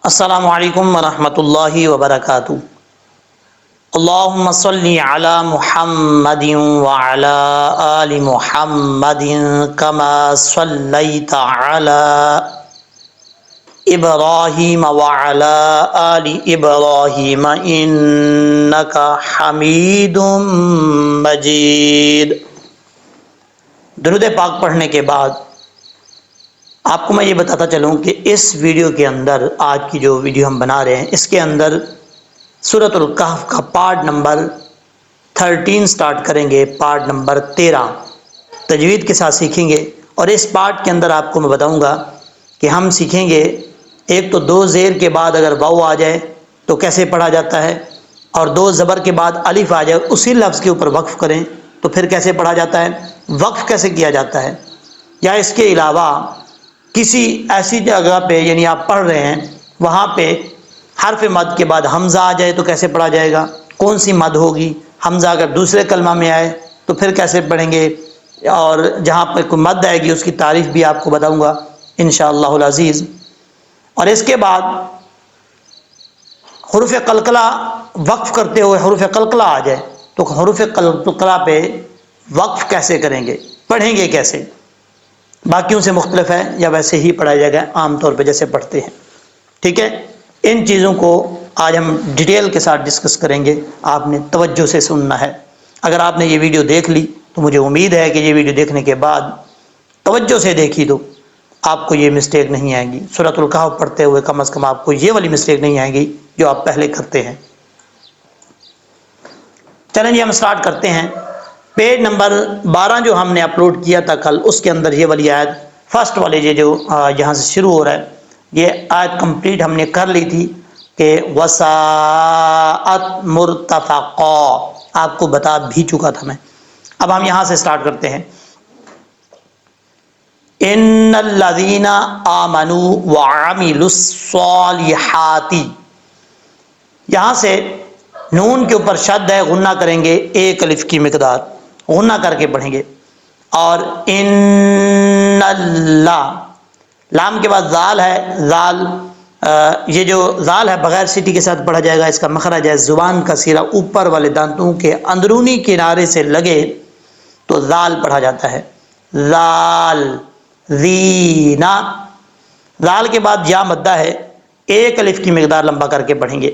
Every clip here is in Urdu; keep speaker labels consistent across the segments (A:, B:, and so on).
A: السلام علیکم ورحمۃ اللہ وبرکاتہ۔ اللہم صلی علی محمد وعلی آل محمد کما صلیت علی ابراہیم وعلی آل ابراہیم انک حمید مجید۔ درود پاک پڑھنے کے بعد آپ کو میں یہ بتاتا چلوں کہ اس ویڈیو کے اندر، آج کی جو ویڈیو ہم بنا رہے ہیں، اس کے اندر سورۃ الکہف کا پارٹ نمبر 13 سٹارٹ کریں گے، پارٹ نمبر 13 تجوید کے ساتھ سیکھیں گے۔ اور اس پارٹ کے اندر آپ کو میں بتاؤں گا کہ ہم سیکھیں گے ایک تو دو زیر کے بعد اگر واو آ جائے تو کیسے پڑھا جاتا ہے، اور دو زبر کے بعد الف آ جائے اسی لفظ کے اوپر وقف کریں تو پھر کیسے پڑھا جاتا ہے، وقف کیسے کیا جاتا ہے، یا اس کے علاوہ کسی ایسی جگہ پہ یعنی آپ پڑھ رہے ہیں وہاں پہ حرف مد کے بعد حمزہ آ جائے تو کیسے پڑھا جائے گا، کون سی مد ہوگی، حمزہ اگر دوسرے کلمہ میں آئے تو پھر کیسے پڑھیں گے، اور جہاں پہ کوئی مد آئے گی اس کی تعریف بھی آپ کو بتاؤں گا انشاءاللہ العزیز۔ اور اس کے بعد حروف قلقلہ وقف کرتے ہوئے حروف قلقلہ آ جائے تو حروف قلقلہ پہ وقف کیسے کریں گے، پڑھیں گے کیسے، باقیوں سے مختلف ہے یا ویسے ہی پڑھا جائے گا عام طور پہ جیسے پڑھتے ہیں، ٹھیک ہے۔ ان چیزوں کو آج ہم ڈیٹیل کے ساتھ ڈسکس کریں گے، آپ نے توجہ سے سننا ہے۔ اگر آپ نے یہ ویڈیو دیکھ لی تو مجھے امید ہے کہ یہ ویڈیو دیکھنے کے بعد توجہ سے دیکھی تو آپ کو یہ مسٹیک نہیں آئیں گی، سورۃ الکہف پڑھتے ہوئے کم از کم آپ کو یہ والی مسٹیک نہیں آئیں گی جو آپ پہلے کرتے ہیں۔ چلیں جی ہم سٹارٹ کرتے ہیں۔ پیج نمبر 12 جو ہم نے اپلوڈ کیا تھا کل، اس کے اندر یہ والی آیت فرسٹ والے یہ جو یہاں سے شروع ہو رہا ہے، یہ آیت کمپلیٹ ہم نے کر لی تھی کہ وساعت مرتفقا، آپ کو بتا بھی چکا تھا میں۔ اب ہم یہاں سے سٹارٹ کرتے ہیں۔ ان الذین آمنوا وعملوا الصالحات، یہاں سے نون کے اوپر شد ہے، غنہ کریں گے ایک الف کی مقدار، غنہ کر کے پڑھیں گے۔ اور ان اللہ، لام کے بعد زال ہے، زال یہ جو زال ہے بغیر سیٹی کے ساتھ پڑھا جائے گا، اس کا مخرج ہے زبان کا سیرا اوپر والے دانتوں کے اندرونی کنارے سے لگے تو زال پڑھا جاتا ہے، زال زینا۔ زال کے بعد یا مدہ ہے، ایک الف کی مقدار لمبا کر کے پڑھیں گے،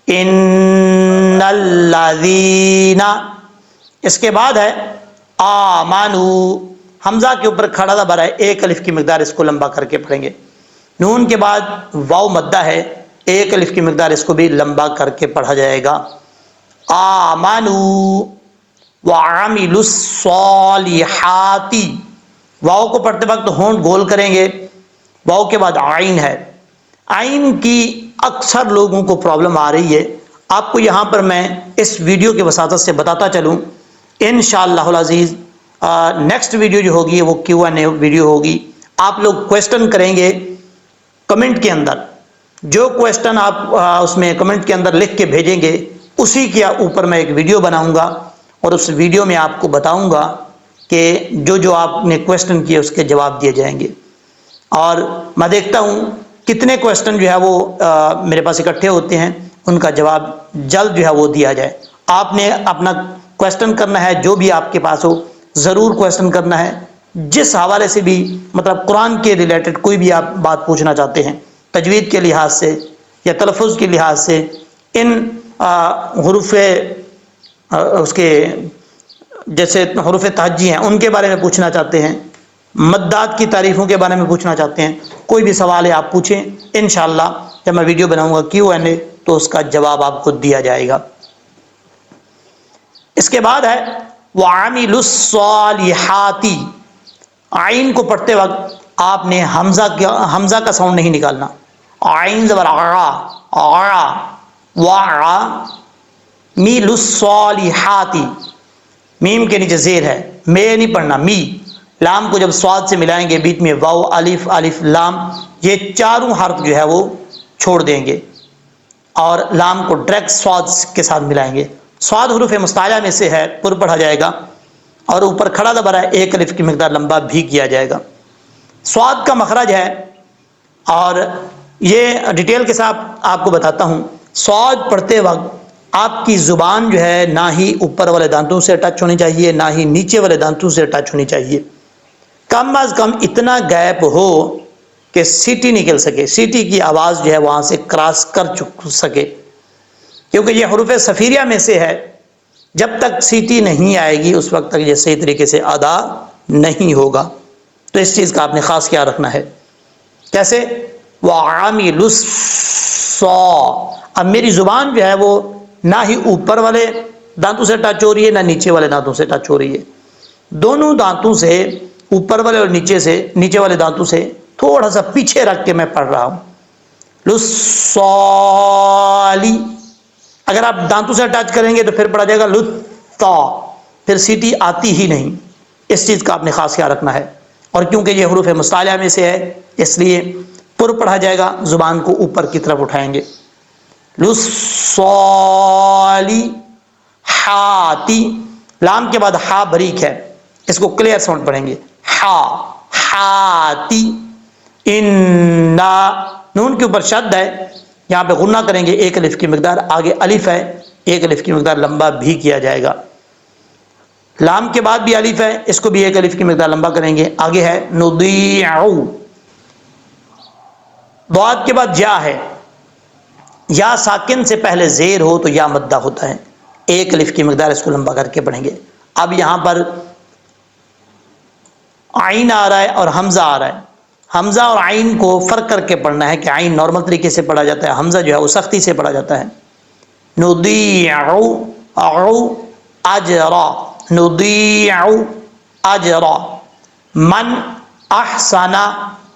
A: ان الذین۔ اس کے بعد ہے آمنو، حمزہ کے اوپر کھڑا زبر ہے، ایک الف کی مقدار اس کو لمبا کر کے پڑھیں گے۔ نون کے بعد واو مدہ ہے، ایک الف کی مقدار اس کو بھی لمبا کر کے پڑھا جائے گا۔ آمنو وعملوا الصالحات، واو کو پڑھتے وقت ہونٹ گول کریں گے۔ واو کے بعد عین ہے، عین کی اکثر لوگوں کو پرابلم آ رہی ہے، آپ کو یہاں پر میں اس ویڈیو کے وساطت سے بتاتا چلوں انشاءاللہ العزیز۔ نیکسٹ ویڈیو جو ہوگی وہ Q&A ویڈیو ہوگی، آپ لوگ کویسچن کریں گے کمنٹ کے اندر، جو کویسچن آپ اس میں کمنٹ کے اندر لکھ کے بھیجیں گے اسی کے اوپر میں ایک ویڈیو بناؤں گا، اور اس ویڈیو میں آپ کو بتاؤں گا کہ جو آپ نے کویسچن کیے اس کے جواب دیے جائیں گے۔ اور میں دیکھتا ہوں کتنے کویسچن جو ہے وہ میرے پاس اکٹھے ہوتے ہیں، ان کا جواب جلد جو ہے وہ دیا جائے۔ آپ نے اپنا کویسچن کرنا ہے، جو بھی آپ کے پاس ہو ضرور کویسچن کرنا ہے، جس حوالے سے بھی، مطلب قرآن کے ریلیٹڈ کوئی بھی آپ بات پوچھنا چاہتے ہیں، تجوید کے لحاظ سے یا تلفظ کے لحاظ سے، ان حروف اس کے جیسے حروف تہجی ہیں ان کے بارے میں پوچھنا چاہتے ہیں، مدات کی تعریفوں کے بارے میں پوچھنا چاہتے ہیں، کوئی بھی سوال ہے آپ پوچھیں، انشاءاللہ جب میں ویڈیو بناؤں گا Q&A تو اس کا جواب آپ کو دیا جائے گا۔ اس کے بعد ہے وعملوا الصالحات، عین کو پڑھتے وقت آپ نے حمزہ کا ساؤنڈ نہیں نکالنا، عین زبر عا، وعملوا الصالحات، میم کے نیچے زیر ہے، میں نہیں پڑھنا می۔ لام کو جب صاد سے ملائیں گے بیچ میں واو الف الف لام، یہ چاروں حرف جو ہے وہ چھوڑ دیں گے اور لام کو ڈائریکٹ صاد کے ساتھ ملائیں گے۔ صاد حروف مستعلیٰ میں سے ہے، پر پڑھا جائے گا، اور اوپر کھڑا زبر ہے، ایک الف کی مقدار لمبا بھی کیا جائے گا۔ صاد کا مخرج ہے، اور یہ ڈیٹیل کے ساتھ آپ کو بتاتا ہوں. صاد پڑھتے وقت آپ کی زبان جو ہے نہ ہی اوپر والے دانتوں سے ٹچ ہونی چاہیے نہ ہی نیچے والے دانتوں سے ٹچ ہونی چاہیے. کم از کم اتنا گیپ ہو کہ سیٹی نکل سکے، سیٹی کی آواز جو ہے وہاں سے کراس کر سکے، کیونکہ یہ حروف صفیریہ میں سے ہے. جب تک سیٹی نہیں آئے گی اس وقت تک یہ صحیح طریقے سے ادا نہیں ہوگا. تو اس چیز کا آپ نے خاص خیال رکھنا ہے. کیسے؟ وَعَامِلُ الصَّا، اب میری زبان جو ہے وہ نہ ہی اوپر والے دانتوں سے ٹچ ہو رہی ہے نہ نیچے والے دانتوں سے ٹچ ہو رہی ہے. دونوں دانتوں سے، اوپر والے اور نیچے والے دانتوں سے تھوڑا سا پیچھے رکھ کے میں پڑھ رہا ہوں. لُصَّالِ، اگر آپ دانتوں سے ٹچ کریں گے تو پھر پڑھا جائے گا لُطَّا، پھر سیٹی آتی ہی نہیں. اس چیز کا آپ نے خاص خیال رکھنا ہے. اور کیونکہ یہ حروف مصطلحہ میں سے ہے اس لیے پر پڑھا جائے گا، زبان کو اوپر کی طرف اٹھائیں گے. لُصَّالِ حاتی، لام کے بعد ہا بریک ہے، اس کو کلیئر ساؤنڈ پڑھیں گے. ہا ہاتی. انا، نون کے اوپر شد ہے، یہاں پہ غنہ کریں گے، ایک الف کی مقدار. آگے الف ہے، ایک الف کی مقدار لمبا بھی کیا جائے گا. لام کے بعد بھی الف ہے، اس کو بھی ایک الف کی مقدار لمبا کریں گے. آگے ہے نضیع، ضاد کے بعد یا ہے، یا ساکن سے پہلے زیر ہو تو یا مدہ ہوتا ہے، ایک الف کی مقدار اس کو لمبا کر کے پڑھیں گے. اب یہاں پر عین آ رہا ہے اور حمزہ آ رہا ہے. حمزہ اور عین کو فرق کر کے پڑھنا ہے کہ عین نارمل طریقے سے پڑھا جاتا ہے، حمزہ جو ہے وہ سختی سے پڑھا جاتا ہے. نضیع اجرا، نضیع اجرا. من احسن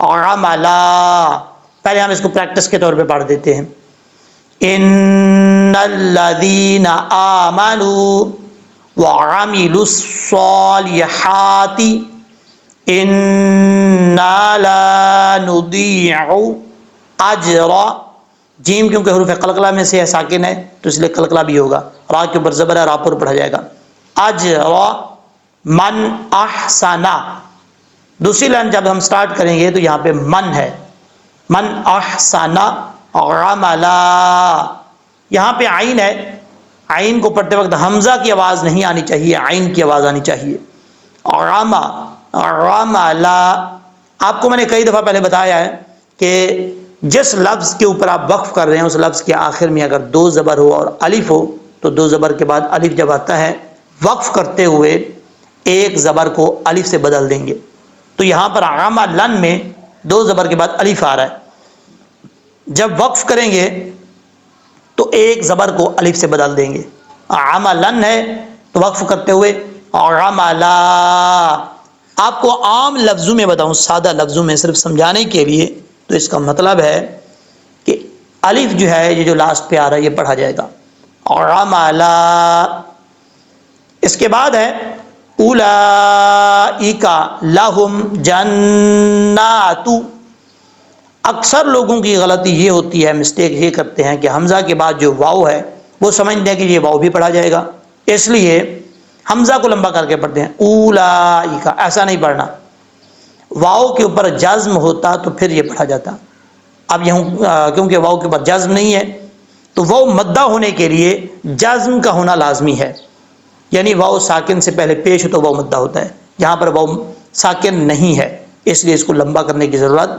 A: عملا، پہلے ہم اس کو پریکٹس کے طور پہ پڑھ دیتے ہیں. ان الذین آمنوا وعملوا الصالحات انا لا نضیع اجر. جیم کیونکہ حروف قلقلہ میں سے ہے، ساکن ہے تو اس لیے قلقلہ بھی ہوگا. را کے اوپر زبر ہے، را پر پڑھا جائے گا. اجر من احسن. دوسری لائن جب ہم سٹارٹ کریں گے تو یہاں پہ من ہے، من احسن عملا. یہاں پہ عین ہے، عین کو پڑھتے وقت حمزہ کی آواز نہیں آنی چاہیے، عین کی آواز آنی چاہیے. عملا، آپ کو میں نے کئی دفعہ پہلے بتایا ہے کہ جس لفظ کے اوپر آپ وقف کر رہے ہیں اس لفظ کے آخر میں اگر دو زبر ہو اور الف ہو تو دو زبر کے بعد الف جب آتا ہے وقف کرتے ہوئے ایک زبر کو الف سے بدل دیں گے. تو یہاں پر عملن میں دو زبر کے بعد الف آ رہا ہے، جب وقف کریں گے تو ایک زبر کو الف سے بدل دیں گے. عملن ہے تو وقف کرتے ہوئے عملا. آپ کو عام لفظوں میں بتاؤں، سادہ لفظوں میں صرف سمجھانے کے لیے، تو اس کا مطلب ہے کہ الف جو ہے یہ جو لاسٹ پہ آ رہا ہے یہ پڑھا جائے گا عملا. اس کے بعد ہے اولئک لہم جنات. اکثر لوگوں کی غلطی یہ ہوتی ہے، مسٹیک یہ کرتے ہیں کہ حمزہ کے بعد جو واو ہے وہ سمجھتے ہیں کہ یہ واو بھی پڑھا جائے گا، اس لیے حمزہ کو لمبا کر کے پڑھتے ہیں اولئک. ایسا نہیں پڑھنا، واو کے اوپر جزم ہوتا تو پھر یہ پڑھا جاتا. اب یہاں کیونکہ واو کے اوپر جزم نہیں ہے تو واو مدہ ہونے کے لیے جزم کا ہونا لازمی ہے، یعنی واو ساکن سے پہلے پیش ہو تو واو مدہ ہوتا ہے. یہاں پر واو ساکن نہیں ہے اس لیے اس کو لمبا کرنے کی ضرورت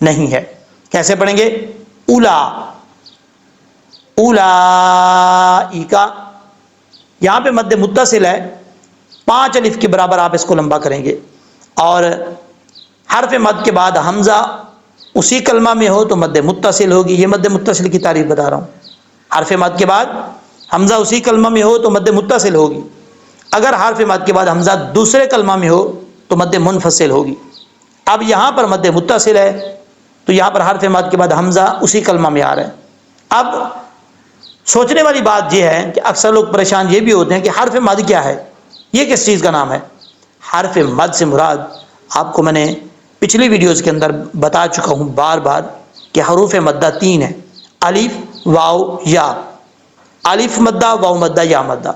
A: نہیں ہے. کیسے پڑھیں گے؟ اولا اولئک. یہاں پہ مد متصل ہے، 5 الف کے برابر آپ اس کو لمبا کریں گے. اور حرف مد کے بعد حمزہ اسی کلمہ میں ہو تو مد متصل ہوگی. یہ مد متصل کی تعریف بتا رہا ہوں. حرف مد کے بعد حمزہ اسی کلمہ میں ہو تو مد متصل ہوگی. اگر حرف مد کے بعد حمزہ دوسرے کلمہ میں ہو تو مد منفصل ہوگی. اب یہاں پر مد متصل ہے تو یہاں پر حرف مد کے بعد حمزہ اسی کلمہ میں آ رہا ہے. اب سوچنے والی بات یہ ہے کہ اکثر لوگ پریشان یہ بھی ہوتے ہیں کہ حرف مد کیا ہے، یہ کس چیز کا نام ہے؟ حرف مد سے مراد آپ کو میں نے پچھلی ویڈیوز کے اندر بتا چکا ہوں بار بار کہ حروف مدہ 3 ہیں، الف واو یا. الف مدہ، واو مدہ، یا مدہ.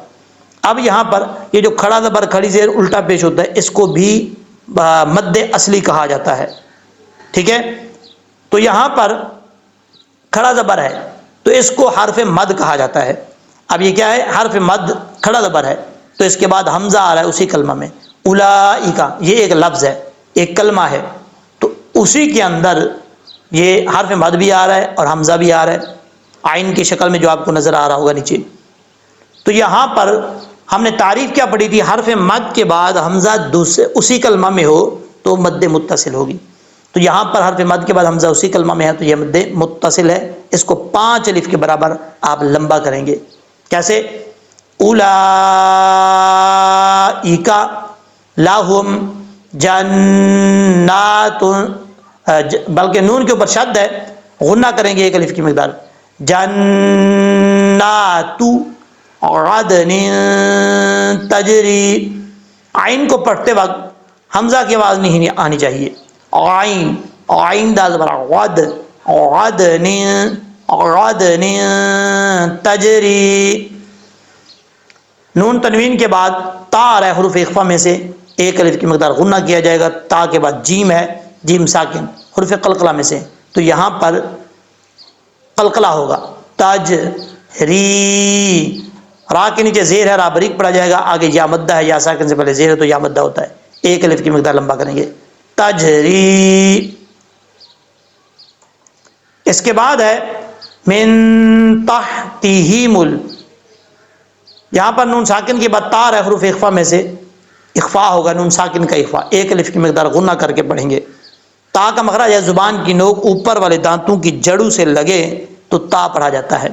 A: اب یہاں پر یہ جو کھڑا زبر کھڑی زیر الٹا پیش ہوتا ہے اس کو بھی مد اصلی کہا جاتا ہے. ٹھیک ہے، تو یہاں پر کھڑا زبر ہے تو اس کو حرف مد کہا جاتا ہے. اب یہ کیا ہے؟ حرف مد کھڑا زبر ہے تو اس کے بعد حمزہ آ رہا ہے اسی کلمہ میں. اولئک یہ ایک لفظ ہے، ایک کلمہ ہے، تو اسی کے اندر یہ حرف مد بھی آ رہا ہے اور حمزہ بھی آ رہا ہے عین کی شکل میں جو آپ کو نظر آ رہا ہوگا نیچے. تو یہاں پر ہم نے تعریف کیا پڑھی تھی؟ حرف مد کے بعد حمزہ دوسرے اسی کلمہ میں ہو تو مد متصل ہوگی. تو یہاں پر حرف مد کے بعد حمزہ اسی کلمہ میں ہے تو یہ مد متصل ہے. اس کو 5 الف کے برابر آپ لمبا کریں گے. کیسے؟ اولئک لہم جنات، بلکہ نون کے اوپر شد ہے، غنہ کریں گے 1 الف کی مقدار. جنات عدن تجری. عین کو پڑھتے وقت حمزہ کی آواز نہیں آنی چاہیے. عین، عین دال برا عد، عدن عدن تجری. نون تنوین کے بعد تا آ رہا ہے حروف اخفا میں سے، 1 الف کی مقدار غنہ کیا جائے گا. تا کے بعد جیم ہے، جیم ساکن حروف قلقلہ میں سے، تو یہاں پر قلقلہ ہوگا. تج ری، را کے نیچے زیر ہے، را بریک پڑا جائے گا. آگے یا مدہ ہے، یا ساکن سے پہلے زیر ہے تو یا مدہ ہوتا ہے. 1 الف کی مقدار لمبا کریں گے. تجری. اس کے بعد ہے من تحتہم، یہاں پر نون ساکن کی بعد تا ہے حروف اخفا میں سے، اخفا ہوگا، نون ساکن کا اخفا. 1 الف کی مقدار غنہ کر کے پڑھیں گے. تا کا مخرج ہے زبان کی نوک اوپر والے دانتوں کی جڑوں سے لگے تو تا پڑھا جاتا ہے.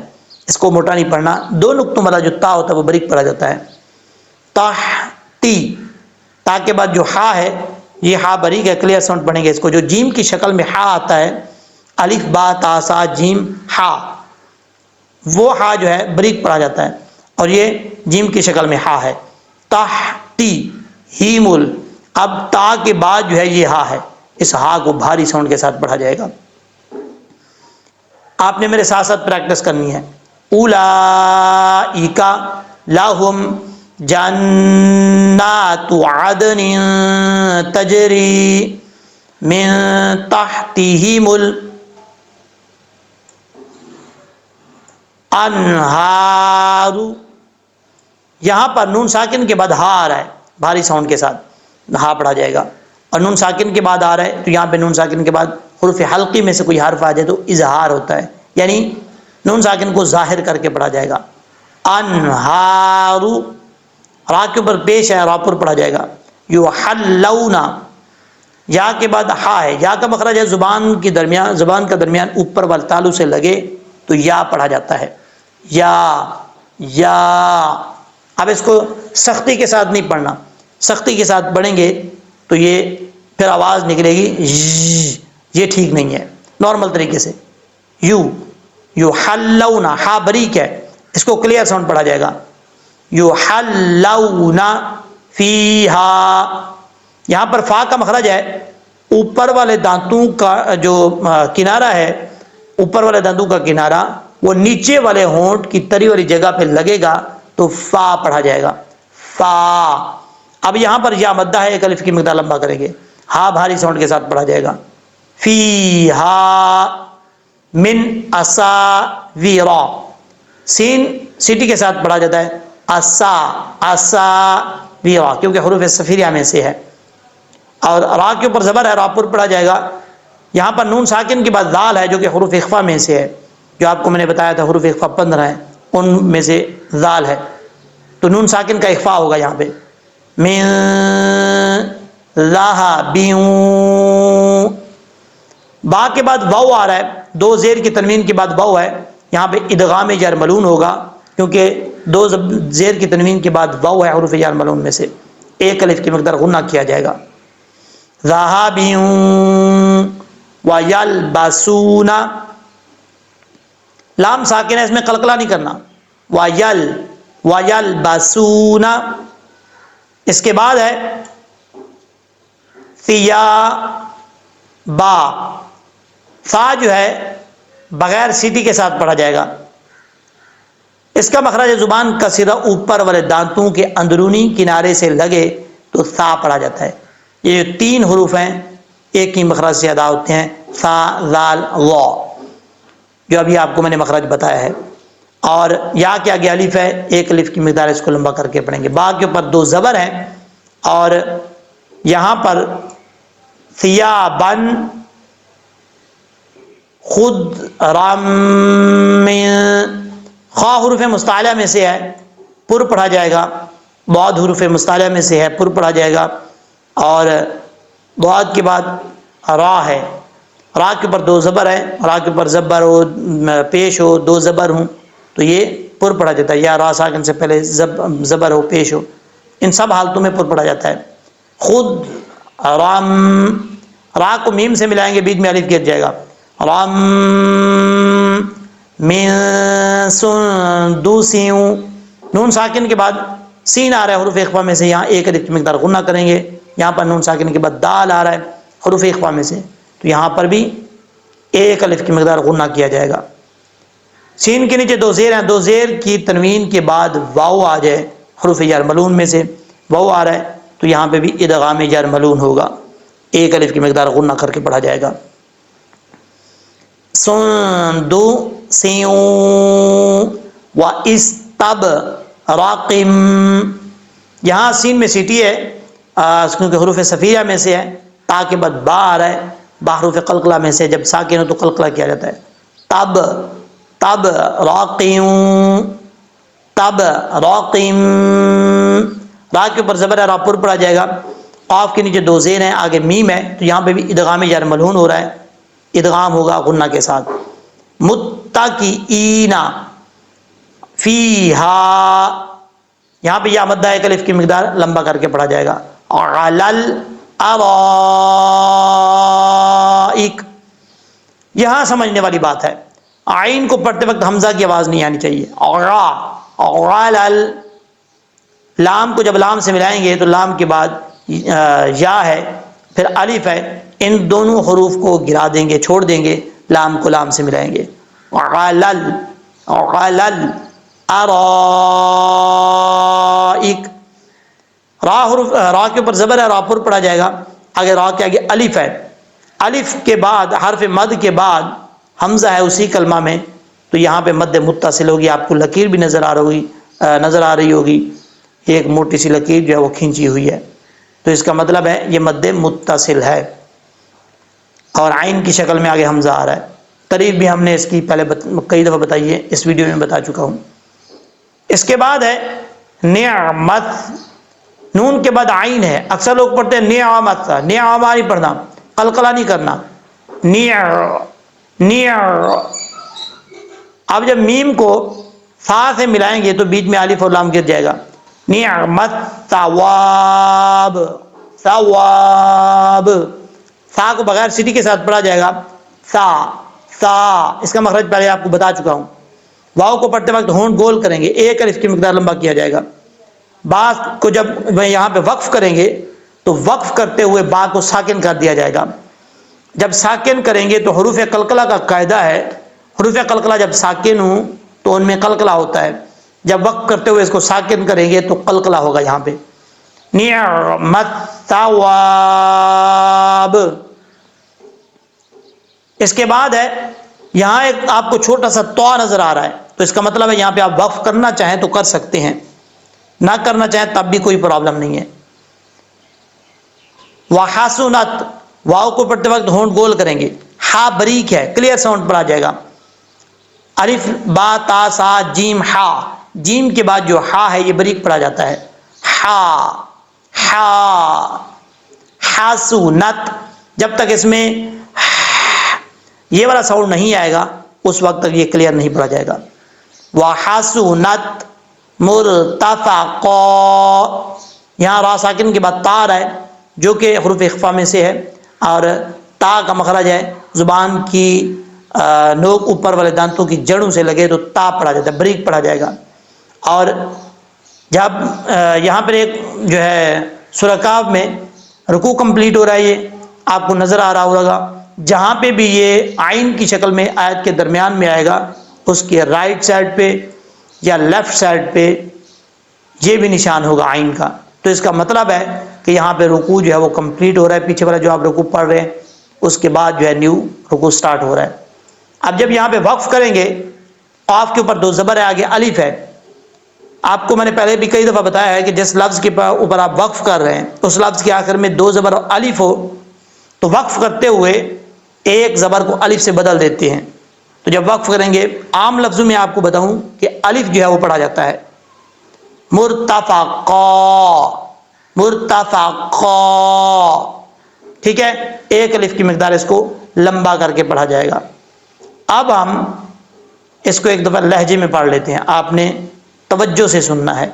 A: اس کو موٹا نہیں پڑھنا، 2 نقطوں والا جو تا ہوتا ہے وہ بریک پڑھا جاتا ہے. تحتی، تا کے بعد جو ہا ہے یہ ہا بریک ہے، کلیئر ساؤنڈ پڑھیں گے اس کو. جو جیم کی شکل میں ہا آتا ہے، الف با تا سا جیم ہا، وہ ہا جو ہے بریک پڑھا جاتا ہے اور یہ جیم کی شکل میں ہا ہے. تحتی ہیمل، اب تا کے بعد جو ہے یہ ہا ہے، اس ہا کو بھاری ساؤنڈ کے ساتھ پڑھا جائے گا. آپ نے میرے ساتھ ساتھ پریکٹس کرنی ہے. اولئک لہم جنات عدن تجری من تحتہم الانہار. یہاں پر نون ساکن کے بعد ہا آ رہا ہے بھاری ساؤنڈ کے ساتھ، ہا پڑھا جائے گا. اور نون ساکن کے بعد آ رہا ہے تو یہاں پہ نون ساکن کے بعد حروف حلقی میں سے کوئی حرف آ جائے تو اظہار ہوتا ہے، یعنی نون ساکن کو ظاہر کر کے پڑھا جائے گا. انہار، را کے اوپر پیش ہے، را پر پڑھا جائے گا. یحلون، یا کے بعد ہا ہے، یا کا مخرج ہے زبان کا درمیان اوپر والے تالو سے لگے تو یا پڑھا جاتا ہے. یا اب اس کو سختی کے ساتھ نہیں پڑھنا، سختی کے ساتھ پڑھیں گے تو یہ پھر آواز نکلے گی، یہ ٹھیک نہیں ہے. نارمل طریقے سے یحلون، ہا بریک ہے، اس کو کلیئر ساؤنڈ پڑھا جائے گا. یحلون فیہا، یہاں پر فا کا مخرج ہے اوپر والے دانتوں کا جو کنارہ ہے، اوپر والے دانتوں کا کنارہ وہ نیچے والے ہونٹ کی تری والی جگہ پہ لگے گا تو فا پڑھا جائے گا. فا. اب یہاں پر یا مدہ ہے، 1 الف کی مقدار لمبا کریں گے، ہا بھاری ساؤنڈ کے ساتھ پڑھا جائے گا. فیہا من اساویر، سین سیٹی کے ساتھ پڑھا جاتا ہے. اساویر کیونکہ حروف صفیریہ میں سے ہے. اور را کے اوپر زبر ہے، را پر پڑھا جائے گا. یہاں پر نون ساکن کے بعد دال ہے جو کہ حروف اخفا میں سے ہے، جو آپ کو میں نے بتایا تھا حروف اخفا 15 ہیں، ان میں سے ذال ہے تو نون ساکن کا اخفا ہوگا یہاں پہ. من ذہب، با کے بعد واو آ رہا ہے، 2 زیر کی تنوین کے بعد واو ہے، یہاں پہ ادغام جار ملون ہوگا کیونکہ 2 زیر کی تنوین کے بعد واو ہے حروف جار ملون میں سے. 1 الف کی مقدار غنہ کیا جائے گا. ذہب ویلبسون، لام ساکن ہے، اس میں قلقلہ نہیں کرنا. ویلبسون. اس کے بعد ہے ثیابا، ثا جو ہے بغیر سیٹی کے ساتھ پڑھا جائے گا. اس کا مخرج زبان کا سرا اوپر والے دانتوں کے اندرونی کنارے سے لگے تو ثا پڑھا جاتا ہے. یہ 3 حروف ہیں، ایک ہی مخرج سے ادا ہوتے ہیں، ثا ذال وا. جو ابھی آپ کو میں نے مخرج بتایا ہے، اور یا کے آگے الف ہے، ایک الف کی مقدار اس کو لمبا کر کے پڑھیں گے۔ با کے اوپر دو زبر ہیں، اور یہاں پر ثیابن خود رام، خا حروف مستعلیٰ میں سے ہے، پر پڑھا جائے گا، بعد حروف مستعلیٰ میں سے ہے، پر پڑھا جائے گا، اور بعد کے بعد را ہے، را کے اوپر دو زبر ہے، را کے اوپر زبر ہو، پیش ہو، دو زبر ہوں تو یہ پر پڑھا جاتا ہے، یا را ساکن سے پہلے زبر ہو، پیش ہو، ان سب حالتوں میں پر پڑھا جاتا ہے۔ خود رام، را کو میم سے ملائیں گے، بیچ میں الف گر جائے گا، رام من سندوس، نون ساکن کے بعد سین آ رہا ہے حروف اخفا میں سے، یہاں ایک الف کی مقدار غنہ کریں گے، یہاں پر نون ساکن کے بعد دال آ رہا ہے حروف اخفا میں سے، تو یہاں پر بھی ایک الف کی مقدار غنہ کیا جائے گا۔ سین کے نیچے دو زیر ہیں، دو زیر کی تنوین کے بعد واو آ جائے حروف جر ملون میں سے، واو آ رہا ہے تو یہاں پہ بھی ادغام جر ملون ہوگا، ایک الف کی مقدار غنہ کر کے پڑھا جائے گا۔ سندو سیوں و استب راقم، یہاں سین میں سیٹی ہے کیونکہ حروف صفیہ میں سے ہے، تا کے بعد با آ رہا ہے، با حروف قلقلہ میں سے، جب ساکن ہو تو قلقلہ کیا جاتا ہے، تب تب راقم، تب راقم، را کے اوپر زبر ہے، را پر پڑھا جائے گا، قاف کے نیچے دو زیر ہیں، آگے میم ہے تو یہاں پہ بھی ادغام جر ملعون ہو رہا ہے، ادغام ہوگا غنہ کے ساتھ۔ متکئین فیہا، یہاں پہ یا مدہ ایک الف کی مقدار لمبا کر کے پڑھا جائے گا۔ علی الارائک، یہاں سمجھنے والی بات ہے، عین کو پڑھتے وقت حمزہ کی آواز نہیں آنی چاہیے، لام کو جب لام سے ملائیں گے تو لام کے بعد یا ہے، پھر الف ہے، ان دونوں حروف کو گرا دیں گے، چھوڑ دیں گے، لام کو لام سے ملائیں گے، ارائک، را حروف، را کے اوپر زبر ہے، را پر پڑھا جائے گا، آگے را کے آگے الف ہے، الف کے بعد حرف مد کے بعد حمزہ ہے اسی کلمہ میں، تو یہاں پہ مد متصل ہوگی، آپ کو لکیر بھی نظر آ رہی ہوگی، ایک موٹی سی لکیر جو ہے وہ کھینچی ہوئی ہے، تو اس کا مطلب ہے یہ مد متصل ہے، اور عین کی شکل میں آگے حمزہ آ رہا ہے۔ تعریف بھی ہم نے اس کی پہلے کئی دفعہ بتائی ہے، اس ویڈیو میں بتا چکا ہوں۔ اس کے بعد ہے نعمت، نون کے بعد عین ہے، اکثر لوگ پڑھتے ہیں نعمت، نعمہ نہیں پڑھنا، قلقلہ نہیں کرنا، اب جب میم کو فا سے ملائیں گے تو بیچ میں الف اور لام گر جائے گا، نعمت ثواب، ثواب، سا کو بغیر سٹی کے ساتھ پڑھا جائے گا، سا سا، اس کا مخرج پہلے آپ کو بتا چکا ہوں۔ واؤ کو پڑھتے وقت ہونٹ گول کریں گے، ایک الف کی مقدار لمبا کیا جائے گا۔ با کو جب یہاں پہ وقف کریں گے تو وقف کرتے ہوئے با کو ساکن کر دیا جائے گا، جب ساکن کریں گے تو حروف قلقلہ کا قاعدہ ہے، حروف قلقلہ جب ساکن ہوں تو ان میں قلقلہ ہوتا ہے، جب وقف کرتے ہوئے اس کو ساکن کریں گے تو قلقلہ ہوگا یہاں پہ، نعمت ثواب۔ اس کے بعد ہے یہاں ایک آپ کو چھوٹا سا تو نظر آ رہا ہے، تو اس کا مطلب ہے یہاں پہ آپ وقف کرنا چاہیں تو کر سکتے ہیں، نہ کرنا چاہیں تب بھی کوئی پرابلم نہیں ہے۔ وحسنت، واؤ کو پڑھتے وقت ہونٹ گول کریں گے، ہا بریک ہے، کلیئر ساؤنڈ پڑھا جائے گا، الف با تا سا جیم ہا، جیم کے بعد جو ہا ہے یہ بریک پڑھا جاتا ہے، ہا ہا، حسنت، جب تک اس میں یہ والا ساؤنڈ نہیں آئے گا اس وقت تک یہ کلیئر نہیں پڑھا جائے گا۔ وحسنت مرتفقا، یہاں را ساکن کے بعد تا آ رہا ہے جو کہ حروف اخفا میں سے ہے، اور تا کا مخرج ہے زبان کی نوک اوپر والے دانتوں کی جڑوں سے لگے تو تا پڑھا جاتا ہے، بریک پڑھا جائے گا۔ اور جب یہاں پر ایک جو ہے سورہ کہف میں رکوع کمپلیٹ ہو رہا ہے، یہ آپ کو نظر آ رہا ہوگا، جہاں پہ بھی یہ عین کی شکل میں آیت کے درمیان میں آئے گا اس کے رائٹ سائڈ پہ یا لیفٹ سائڈ پہ یہ بھی نشان ہوگا عین کا، تو اس کا مطلب ہے کہ یہاں پہ رکوع جو ہے وہ کمپلیٹ ہو رہا ہے، پیچھے والا جو آپ رکوع پڑھ رہے ہیں اس کے بعد جو ہے نیو رکوع سٹارٹ ہو رہا ہے۔ اب جب یہاں پہ وقف کریں گے، قاف کے اوپر 2 زبر ہے، آگے الف ہے. آپ کو میں نے پہلے بھی کئی دفعہ بتایا ہے کہ جس لفظ کے اوپر آپ وقف کر رہے ہیں اس لفظ کے آخر میں 2 زبر اور الف ہو تو وقف کرتے ہوئے ایک زبر کو الف سے بدل دیتے ہیں. تو جب وقف کریں گے، عام لفظوں میں آپ کو بتاؤں کہ الف جو ہے وہ پڑھا جاتا ہے مرتفقا، مرتفقا، ٹھیک ہے، ایک الف کی مقدار اس کو لمبا کر کے پڑھا جائے گا. اب ہم اس کو ایک دفعہ لہجے میں پڑھ لیتے ہیں، آپ نے توجہ سے سننا ہے.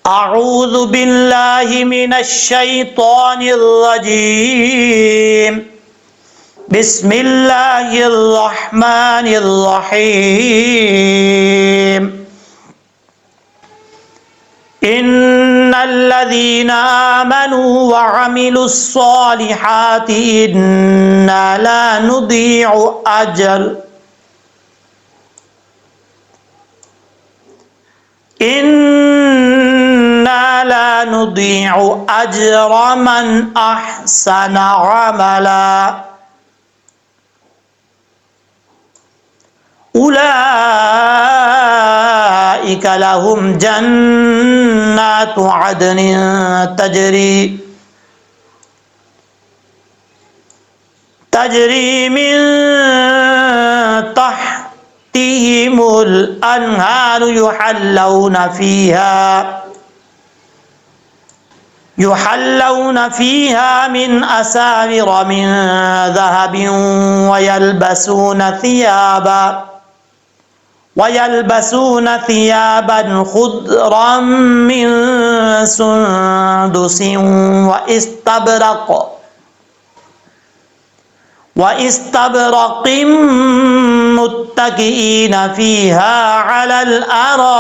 A: اعوذ باللہ من الشیطان الرجیم، بسم اللہ الرحمن الرحیم. ان الذین آمنوا وعملوا الصالحات انا لا نضيع اجر من احسن عملا اولئک لهم جنات عدن تجری من تحتهم الانہار يحلون فيها من أساور من ذهب ويلبسون ثيابا خضرا من سندس واستبرق متكئين فيها على الأرائك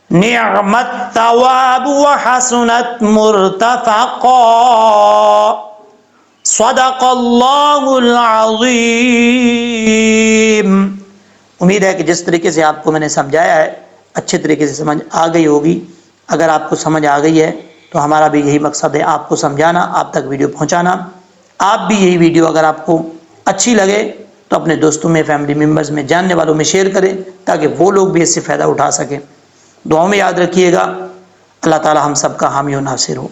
A: نعم الثواب وحسنت مرتفقا. صدق اللہ العظیم. امید ہے کہ جس طریقے سے آپ کو میں نے سمجھایا ہے اچھے طریقے سے سمجھ آ گئی ہوگی. اگر آپ کو سمجھ آ گئی ہے تو ہمارا بھی یہی مقصد ہے، آپ کو سمجھانا، آپ تک ویڈیو پہنچانا. آپ بھی یہی ویڈیو اگر آپ کو اچھی لگے تو اپنے دوستوں میں، فیملی ممبرز میں، جاننے والوں میں شیئر کریں تاکہ وہ لوگ بھی اس سے فائدہ اٹھا سکیں. دعاؤں میں یاد رکھیے گا. اللہ تعالی ہم سب کا حامی و ناصر ہو.